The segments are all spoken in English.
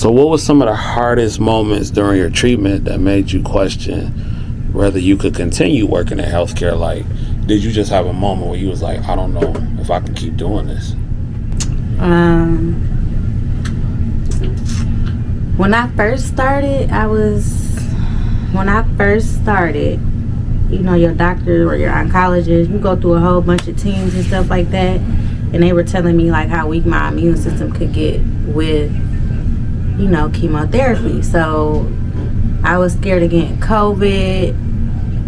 So what was some of the hardest moments during your treatment that made you question whether you could continue working in healthcare? Like, did you just have a moment where you was like, I don't know if I can keep doing this? When I first started, you know, your doctor or your oncologist, you go through a whole bunch of teams and stuff like that, and they were telling me like how weak my immune system could get with, you know, chemotherapy. So I was scared of getting COVID,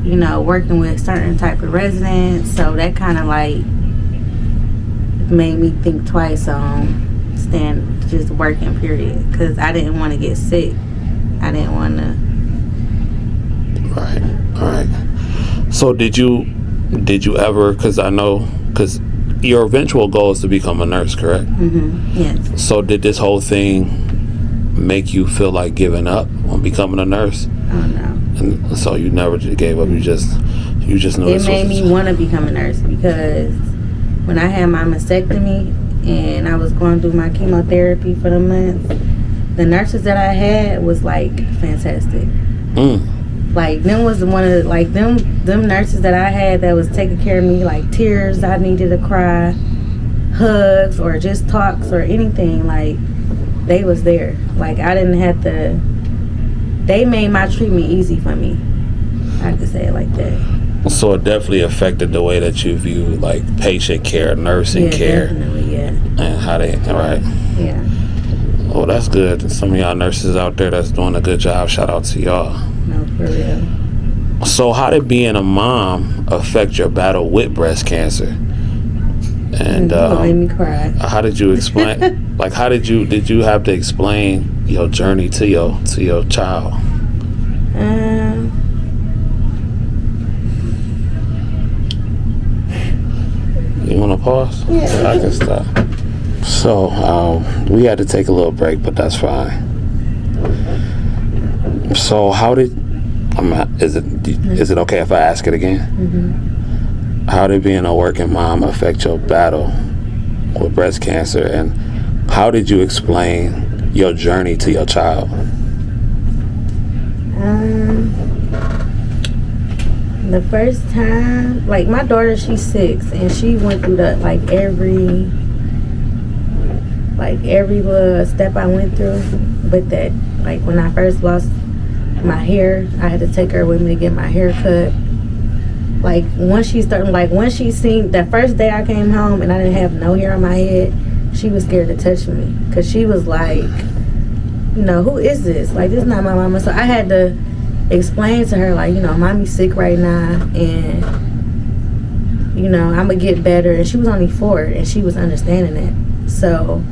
you know, working with certain type of residents. So that kind of like made me think twice on just working, period, because I didn't want to get sick. I didn't want to. Right. All right. So did you ever, because your eventual goal is to become a nurse, correct? Yes. So did this whole thing make you feel like giving up on becoming a nurse? Oh no. And so you never gave up. You just knew it made me want to become a nurse, because when I had my mastectomy and I was going through my chemotherapy for the month, the nurses that I had was like fantastic. Like them was one of the, like them nurses that I had that was taking care of me, like tears I needed to cry, hugs, or just talks or anything, like they was there. Like I didn't have to. They made my treatment easy for me. I could say it like that. So it definitely affected the way that you view like patient care, nursing care. Definitely, yeah. And how they, right? Yeah. Oh, that's good. Some of y'all nurses out there that's doing a good job. Shout out to y'all. No, for real. So how did being a mom affect your battle with breast cancer? And made me cry. How did you explain? Like, did you have to explain your journey to your child? You want to pause? Yeah. I can stop. So we had to take a little break, but that's fine. So how did is it okay if I ask it again? How did being a working mom affect your battle with breast cancer, and how did you explain your journey to your child? The first time, like my daughter, she's 6, and she went through the every little step I went through with that. Like when I first lost my hair, I had to take her with me to get my hair cut. Like once she seen that first day I came home and I didn't have no hair on my head, she was scared to touch me, because she was like, you know, who is this? Like, this is not my mama. So I had to explain to her, like, you know, mommy's sick right now, and you know, I'm gonna get better. And she was only 4, and she was understanding that. So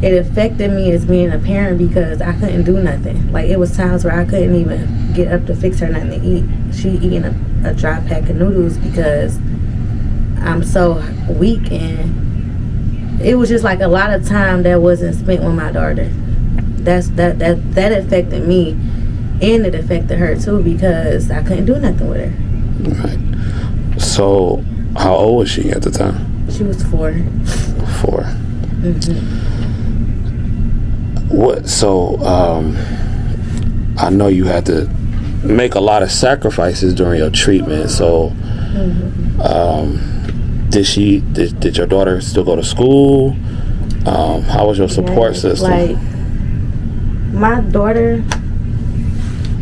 it affected me as being a parent, because I couldn't do nothing. Like it was times where I couldn't even get up to fix her nothing to eat. She eating a dry pack of noodles because I'm so weak, and it was just like a lot of time that wasn't spent with my daughter. That affected me, and it affected her too, because I couldn't do nothing with her. Right. So how old was she at the time? She was 4. 4. What? So I know you had to make a lot of sacrifices during your treatment. So did your daughter still go to school? How was your support system? Like my daughter,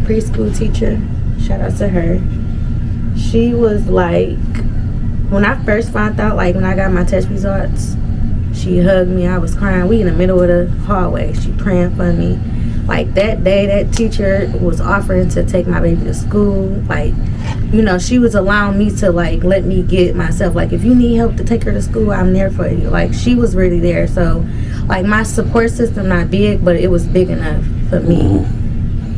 preschool teacher, shout out to her, she was like, when I first found out, like when I got my test results, she hugged me. I was crying. We in the middle of the hallway. She praying for me. Like that day, that teacher was offering to take my baby to school. Like, you know, she was allowing me to like let me get myself. Like, if you need help to take her to school, I'm there for you. Like, she was really there. So, like, my support system not big, but it was big enough for me.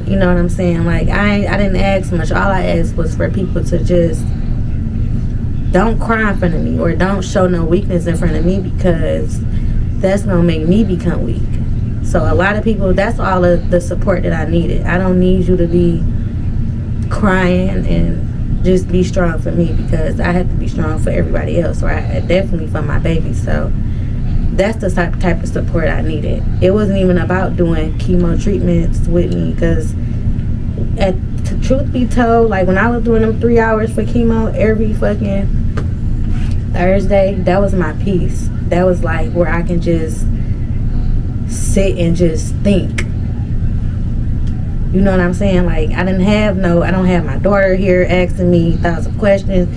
You know what I'm saying? Like, I didn't ask much. All I asked was for people to just don't cry in front of me, or don't show no weakness in front of me, because that's gonna make me become weak. So a lot of people, that's all of the support that I needed. I don't need you to be crying, and just be strong for me, because I have to be strong for everybody else, or definitely for my baby. So that's the type of support I needed. It wasn't even about doing chemo treatments with me, because truth be told, like when I was doing them 3 hours for chemo every fucking Thursday, that was my peace. That was like where I can just sit and just think. You know what I'm saying? Like I don't have my daughter here asking me 1,000 questions.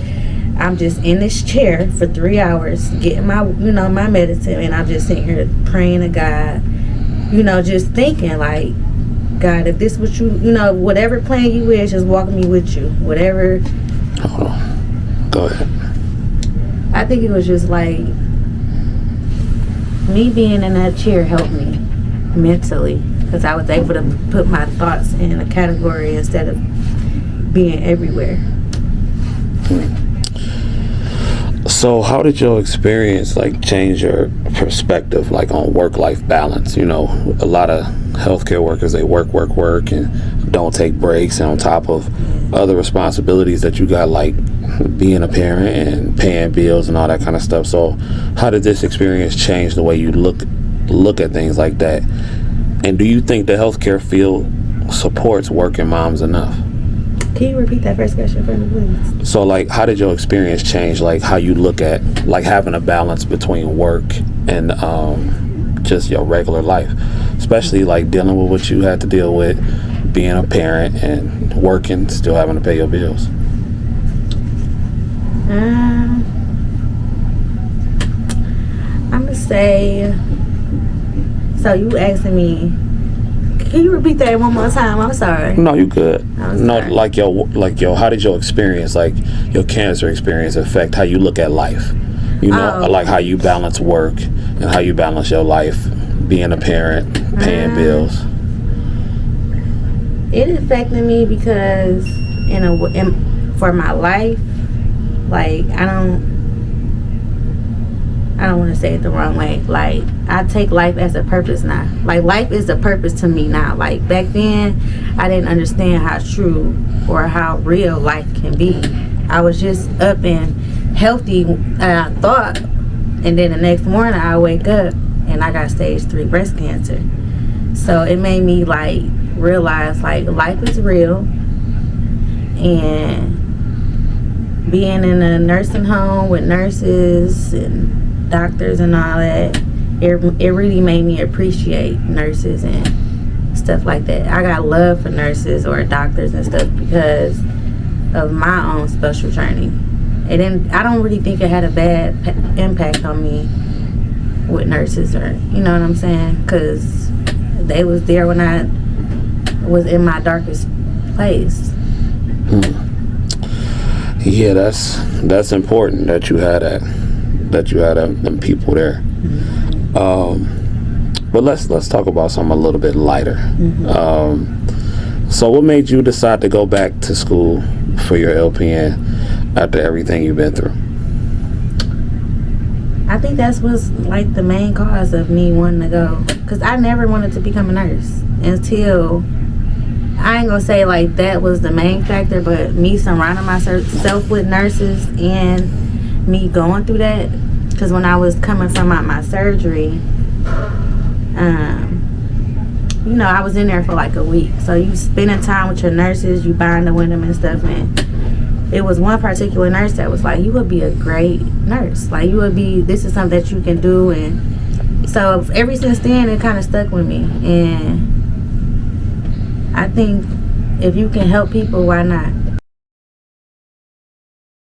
I'm just in this chair for 3 hours getting my my medicine, and I'm just sitting here praying to God, just thinking like, God, if this was whatever plan you is, just walk me with you, whatever. Hold on, go ahead. I think it was just like me being in that chair helped me mentally, because I was able to put my thoughts in a category instead of being everywhere. So how did your experience like change your perspective like on work-life balance? A lot of healthcare workers, they work and don't take breaks, and on top of other responsibilities that you got, like being a parent and paying bills and all that kind of stuff. So how did this experience change the way you look at things like that? And do you think the healthcare field supports working moms enough? Can you repeat that first question for me, please? So like, how did your experience change like how you look at like having a balance between work and just your regular life, especially like dealing with what you had to deal with, being a parent and working, still having to pay your bills? I'm gonna say, so you asking me, can you repeat that one more time? I'm sorry. No, you good. No, sorry. like your how did your experience, like your cancer experience, affect how you look at life? Like how you balance work and how you balance your life, being a parent, paying bills. It affected me because for my life, like I don't want to say it the wrong way. Like I take life as a purpose now. Like life is a purpose to me now. Like back then, I didn't understand how true or how real life can be. I was just up and healthy, I thought, and then the next morning I wake up and I got stage 3 breast cancer. So it made me like realize like life is real, and being in a nursing home with nurses and doctors and all that, it really made me appreciate nurses and stuff like that. I got love for nurses or doctors and stuff because of my own special journey. And then I don't really think it had a bad impact on me with nurses, or you know what I'm saying, because they was there when I was in my darkest place. Yeah, that's important that you had them people there. But let's talk about something a little bit lighter. So what made you decide to go back to school for your LPN after everything you've been through? I think that's what's like the main cause of me wanting to go, because I never wanted to become a nurse until, I ain't gonna say like that was the main factor, but me surrounding myself with nurses and me going through that. Because when I was coming from my surgery, I was in there for like a week. So you spending time with your nurses, you bonding with them and stuff. And it was one particular nurse that was like, you would be a great nurse. Like this is something that you can do. And so ever since then, it kind of stuck with me. And I think if you can help people, why not?